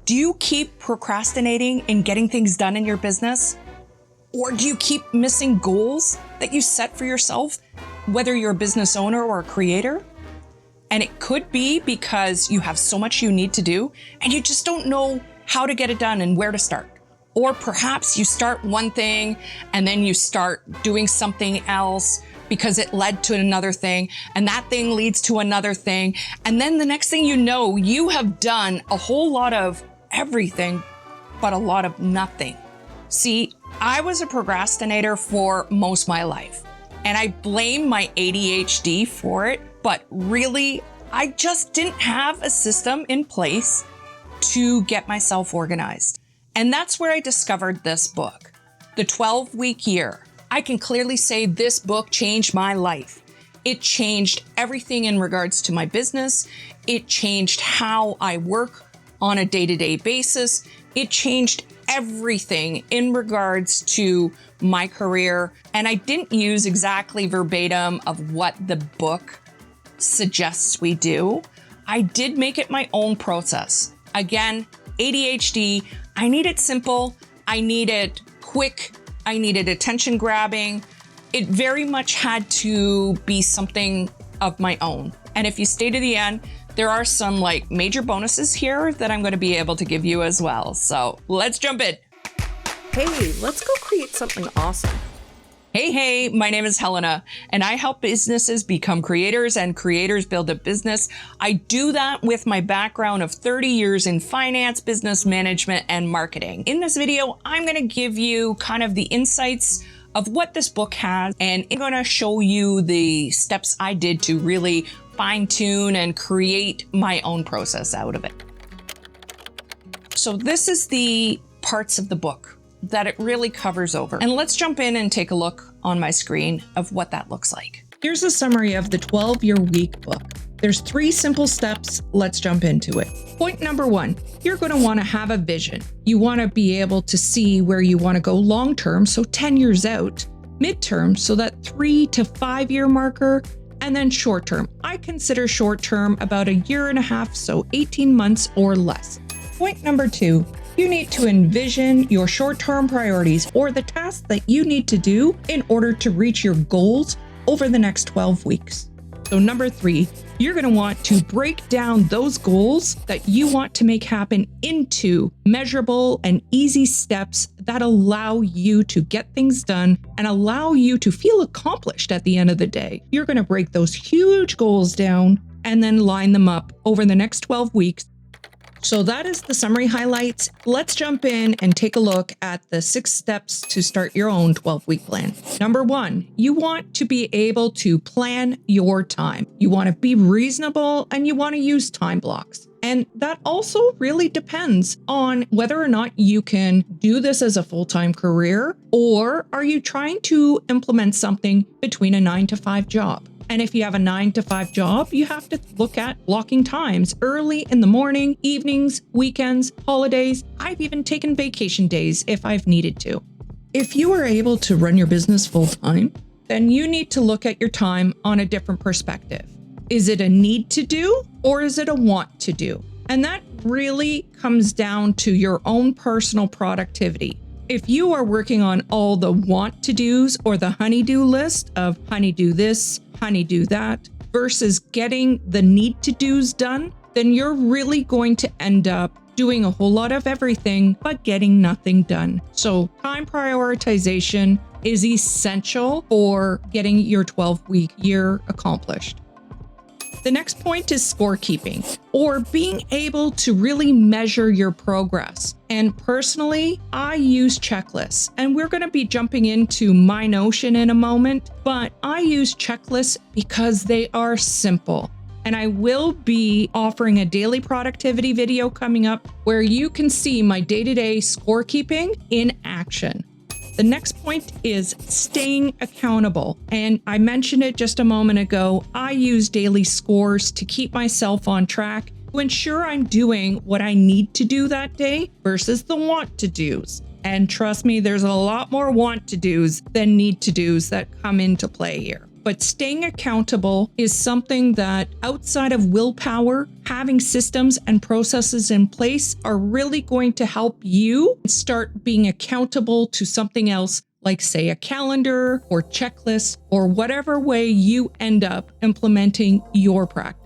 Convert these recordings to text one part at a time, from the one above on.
Do you keep procrastinating in getting things done in your business? Or do you keep missing goals that you set for yourself, whether you're a business owner or a creator? And it could be because you have so much you need to do and you just don't know how to get it done and where to start. Or perhaps you start one thing and then you start doing something else because it led to another thing, and that thing leads to another thing. And then the next thing you know, you have done a whole lot of everything, but a lot of nothing. See, I was a procrastinator for most of my life, and I blame my ADHD for it, but really, I just didn't have a system in place to get myself organized. And that's where I discovered this book, The 12-Week Year. I can clearly say this book changed my life. It changed everything in regards to my business. It changed how I work on a day-to-day basis. It changed everything in regards to my career. And I didn't use exactly verbatim of what the book suggests we do. I did make it my own process. Again, ADHD, I need it simple. I need it quick. I needed attention grabbing. It very much had to be something of my own. And if you stay to the end, there are some major bonuses here that I'm going to be able to give you as well. So let's jump in. Hey, let's go create something awesome. Hey, my name is Helena, and I help businesses become creators and creators build a business. I do that with my background of 30 years in finance, business management, and marketing. In this video, I'm going to give you kind of the insights of what this book has, and I'm going to show you the steps I did to really fine-tune and create my own process out of it. So this is the parts of the book that it really covers over. And let's jump in and take a look on my screen of what that looks like. Here's a summary of the 12-Year Week book. There's 3 simple steps. Let's jump into it. Point number 1, you're going to want to have a vision. You want to be able to see where you want to go long-term, so 10 years out, mid-term, so that 3 to 5 year marker, and then short-term. I consider short-term about 1.5 years, so 18 months or less. Point number 2, you need to envision your short-term priorities or the tasks that you need to do in order to reach your goals over the next 12 weeks. So number 3, you're going to want to break down those goals that you want to make happen into measurable and easy steps that allow you to get things done and allow you to feel accomplished at the end of the day. You're going to break those huge goals down and then line them up over the next 12 weeks. So that is the summary highlights. Let's jump in and take a look at the 6 steps to start your own 12-week plan. Number 1, you want to be able to plan your time. You want to be reasonable and you want to use time blocks. And that also really depends on whether or not you can do this as a full-time career, or are you trying to implement something between a 9-to-5 job. And if you have a 9-to-5 job, you have to look at blocking times early in the morning, evenings, weekends, holidays. I've even taken vacation days if I've needed to. If you are able to run your business full time, then you need to look at your time on a different perspective. Is it a need to do or is it a want to do? And that really comes down to your own personal productivity. If you are working on all the want to do's or the honey-do list of honey-do this, honey-do that, versus getting the need to do's done, then you're really going to end up doing a whole lot of everything, but getting nothing done. So time prioritization is essential for getting your 12-week year accomplished. The next point is scorekeeping, or being able to really measure your progress. And personally, I use checklists, and we're going to be jumping into my Notion in a moment, but I use checklists because they are simple. And I will be offering a daily productivity video coming up where you can see my day-to-day scorekeeping in action. The next point is staying accountable. And I mentioned it just a moment ago. I use daily scores to keep myself on track to ensure I'm doing what I need to do that day versus the want to do's. And trust me, there's a lot more want to do's than need to do's that come into play here. but staying accountable is something that outside of willpower, having systems and processes in place are really going to help you start being accountable to something else, like say a calendar or checklist or whatever way you end up implementing your practice.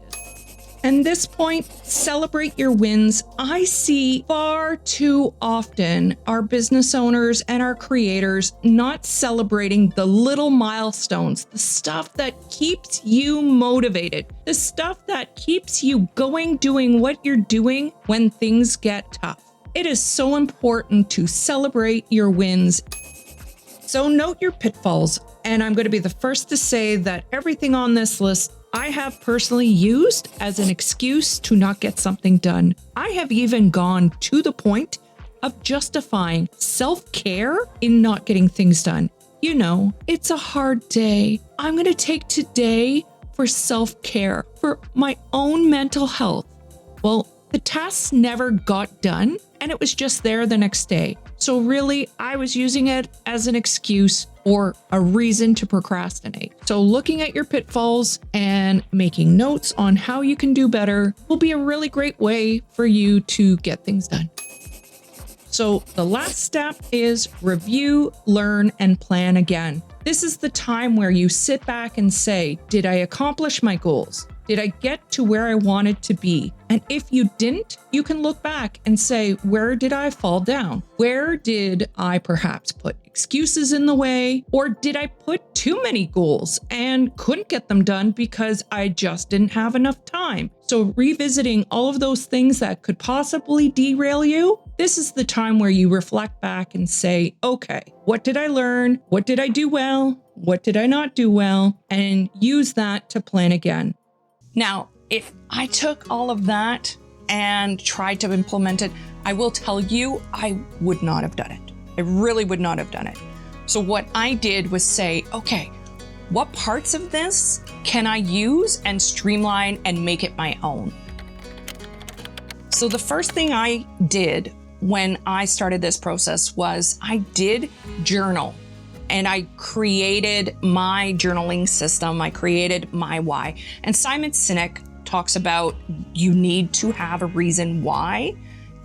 And this point, celebrate your wins. I see far too often our business owners and our creators not celebrating the little milestones, the stuff that keeps you motivated, the stuff that keeps you going, doing what you're doing when things get tough. It is so important to celebrate your wins. So note your pitfalls, and I'm going to be the first to say that everything on this list I have personally used as an excuse to not get something done. I have even gone to the point of justifying self-care in not getting things done. You know, it's a hard day. I'm going to take today for self-care, for my own mental health. Well, the tasks never got done, and it was just there the next day. So really, I was using it as an excuse or a reason to procrastinate. So looking at your pitfalls and making notes on how you can do better will be a really great way for you to get things done. So the last step is review, learn, and plan again. This is the time where you sit back and say, did I accomplish my goals? Did I get to where I wanted to be? And if you didn't, you can look back and say, where did I fall down? Where did I perhaps put excuses in the way? Or did I put too many goals and couldn't get them done because I just didn't have enough time? So revisiting all of those things that could possibly derail you, this is the time where you reflect back and say, okay, what did I learn? What did I do well? What did I not do well? And use that to plan again. Now, if I took all of that and tried to implement it, I will tell you, I would not have done it. I really would not have done it. So what I did was say, okay, what parts of this can I use and streamline and make it my own? So the first thing I did when I started this process was I did journal. And I created my journaling system. I created my why. And Simon Sinek talks about you need to have a reason why,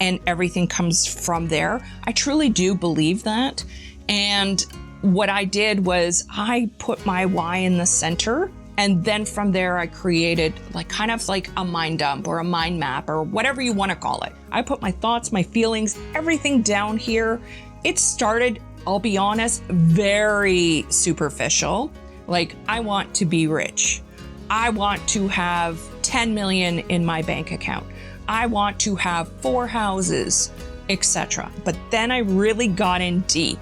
and everything comes from there. I truly do believe that. And what I did was I put my why in the center. And then from there, I created kind of like a mind dump or a mind map or whatever you want to call it. I put my thoughts, my feelings, everything down here. It started, I'll be honest, very superficial. Like, I want to be rich. I want to have 10 million in my bank account. I want to have 4 houses, etc. But then I really got in deep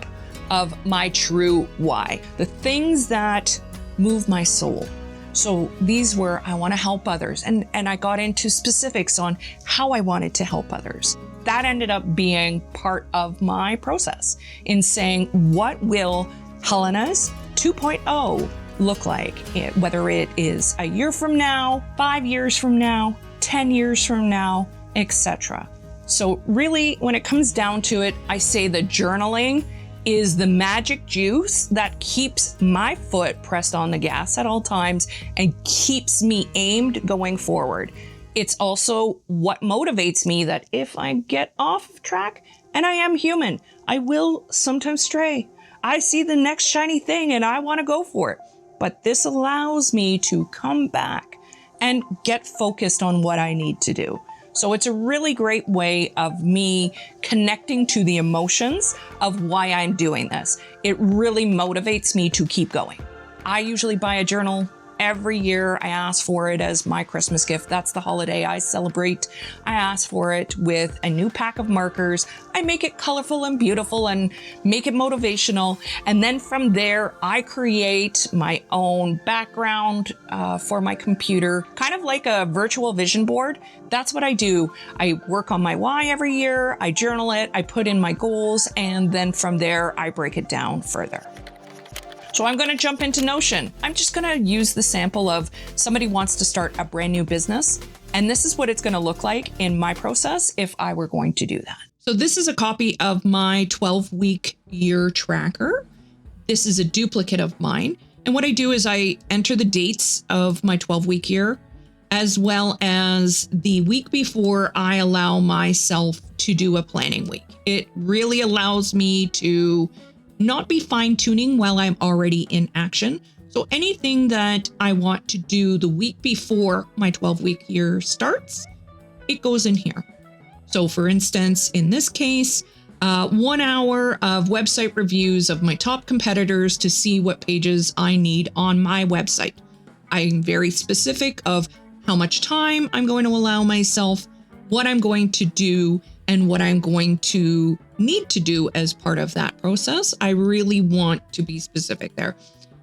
of my true why, the things that move my soul. So these were, I want to help others. And I got into specifics on how I wanted to help others. That ended up being part of my process in saying, what will Helena's 2.0 look like? Whether it is a year from now, 5 years from now, 10 years from now, etc. So really, when it comes down to it, I say the journaling is the magic juice that keeps my foot pressed on the gas at all times and keeps me aimed going forward. It's also what motivates me that if I get off track, and I am human, I will sometimes stray. I see the next shiny thing and I want to go for it. But this allows me to come back and get focused on what I need to do. So it's a really great way of me connecting to the emotions of why I'm doing this. It really motivates me to keep going. I usually buy a journal every year. I ask for it as my Christmas gift. That's the holiday I celebrate. I ask for it with a new pack of markers. I make it colorful and beautiful and make it motivational. And then from there, I create my own background for my computer, kind of like a virtual vision board. That's what I do. I work on my why every year. I journal it. I put in my goals. And then from there, I break it down further. So I'm going to jump into Notion. I'm just going to use the sample of somebody wants to start a brand new business. And this is what it's going to look like in my process if I were going to do that. So this is a copy of my 12-week year tracker. This is a duplicate of mine. And what I do is I enter the dates of my 12-week year, as well as the week before I allow myself to do a planning week. It really allows me to not be fine-tuning while I'm already in action. So anything that I want to do the week before my 12-week year starts, it goes in here. So for instance, in this case, 1 hour of website reviews of my top competitors to see what pages I need on my website. I'm very specific of how much time I'm going to allow myself, what I'm going to do, and what I'm going to need to do as part of that process. I really want to be specific there.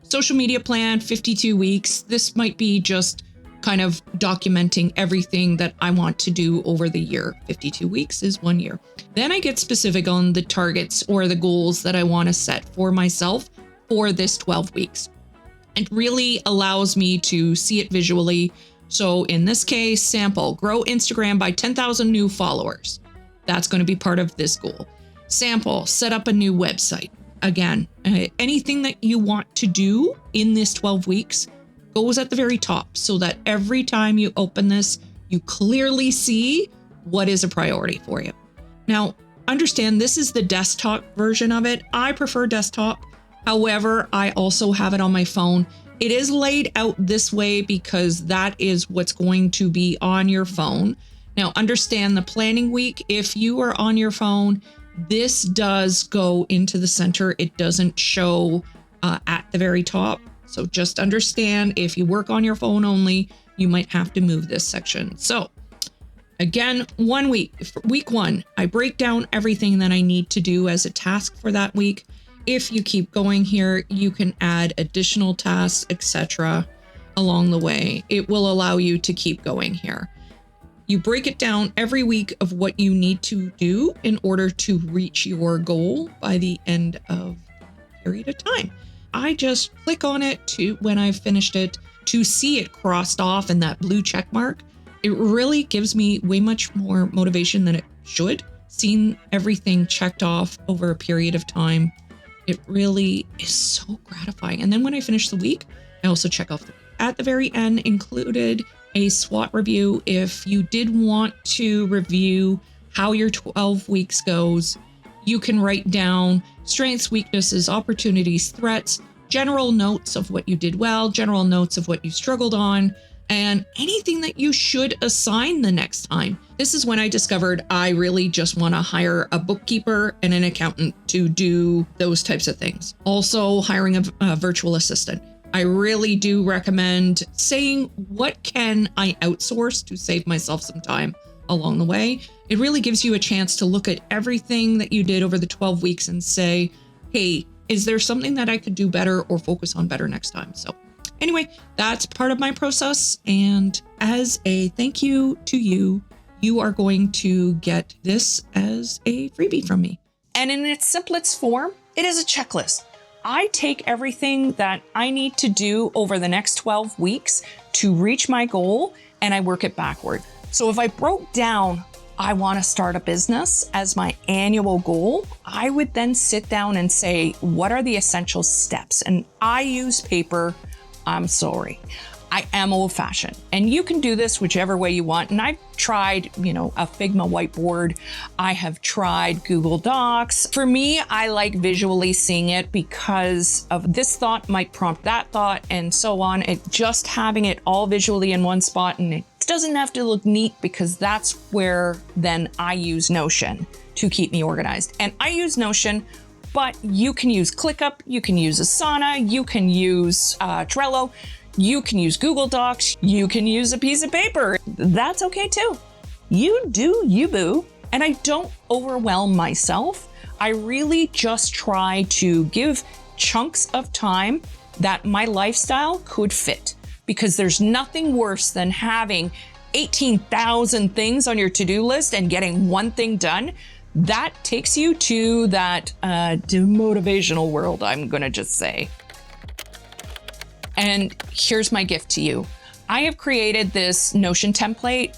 Social media plan, 52 weeks. This might be just kind of documenting everything that I want to do over the year. 52 weeks is 1 year. Then I get specific on the targets or the goals that I want to set for myself for this 12 weeks. It really allows me to see it visually. So in this case, sample, grow Instagram by 10,000 new followers. That's going to be part of this goal. Sample, set up a new website. Again, anything that you want to do in this 12 weeks goes at the very top so that every time you open this, you clearly see what is a priority for you. Now, understand this is the desktop version of it. I prefer desktop. However, I also have it on my phone. It is laid out this way because that is what's going to be on your phone. Now, understand the planning week. If you are on your phone, this does go into the center. It doesn't show at the very top. So just understand if you work on your phone only, you might have to move this section. So again, 1 week, week 1, I break down everything that I need to do as a task for that week. If you keep going here, you can add additional tasks, etc. along the way. It will allow you to keep going here. You break it down every week of what you need to do in order to reach your goal by the end of the period of time. I just click on it to when I've finished it to see it crossed off in that blue check mark. It really gives me way much more motivation than it should. Seeing everything checked off over a period of time, it really is so gratifying. And then when I finish the week, I also check off at the very end included a SWOT review. If you did want to review how your 12 weeks goes, you can write down strengths, weaknesses, opportunities, threats, general notes of what you did well, general notes of what you struggled on, and anything that you should assign the next time. This is when I discovered I really just want to hire a bookkeeper and an accountant to do those types of things. Also, hiring a virtual assistant. I really do recommend saying, what can I outsource to save myself some time along the way? It really gives you a chance to look at everything that you did over the 12 weeks and say, hey, is there something that I could do better or focus on better next time? So anyway, that's part of my process. And as a thank you to you, you are going to get this as a freebie from me. And in its simplest form, it is a checklist. I take everything that I need to do over the next 12 weeks to reach my goal and I work it backward. So if I broke down, I want to start a business as my annual goal, I would then sit down and say, what are the essential steps? And I use paper. I'm sorry. I am old fashioned and you can do this whichever way you want. And I've tried, a Figma whiteboard. I have tried Google Docs. For me, I like visually seeing it because of this thought might prompt that thought and so on. Just having it all visually in one spot, and it doesn't have to look neat because that's where then I use Notion to keep me organized. And I use Notion, but you can use ClickUp, you can use Asana, you can use Trello. You can use Google Docs. You can use a piece of paper. That's okay too. You do you, boo. And I don't overwhelm myself. I really just try to give chunks of time that my lifestyle could fit, because there's nothing worse than having 18,000 things on your to-do list and getting one thing done. That takes you to that demotivational world, I'm going to just say. And here's my gift to you. I have created this Notion template.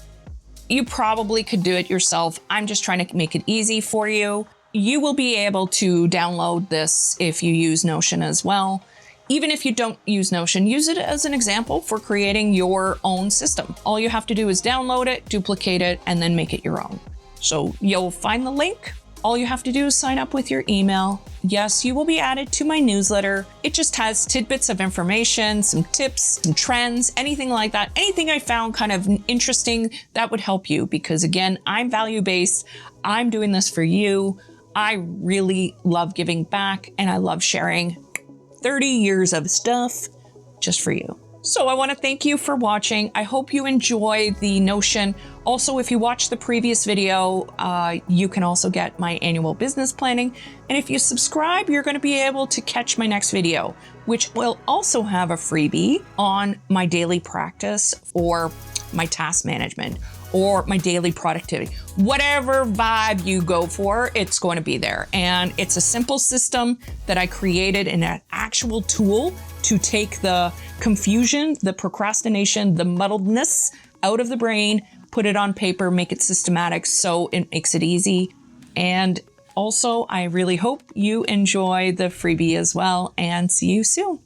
You probably could do it yourself. I'm just trying to make it easy for you. You will be able to download this if you use Notion as well. Even if you don't use Notion, use it as an example for creating your own system. All you have to do is download it, duplicate it, and then make it your own. So you'll find the link. All you have to do is sign up with your email. Yes, you will be added to my newsletter. It just has tidbits of information, some tips, some trends, anything like that. Anything I found kind of interesting that would help you, because again, I'm value-based. I'm doing this for you. I really love giving back, and I love sharing 30 years of stuff just for you. So I want to thank you for watching. I hope you enjoy the Notion. Also, if you watch the previous video, you can also get my annual business planning. And if you subscribe, you're going to be able to catch my next video, which will also have a freebie on my daily practice or my task management or my daily productivity. Whatever vibe you go for, it's going to be there. And it's a simple system that I created in an actual tool to take the confusion, the procrastination, the muddledness out of the brain, put it on paper, make it systematic so it makes it easy. And also, I really hope you enjoy the freebie as well, and see you soon.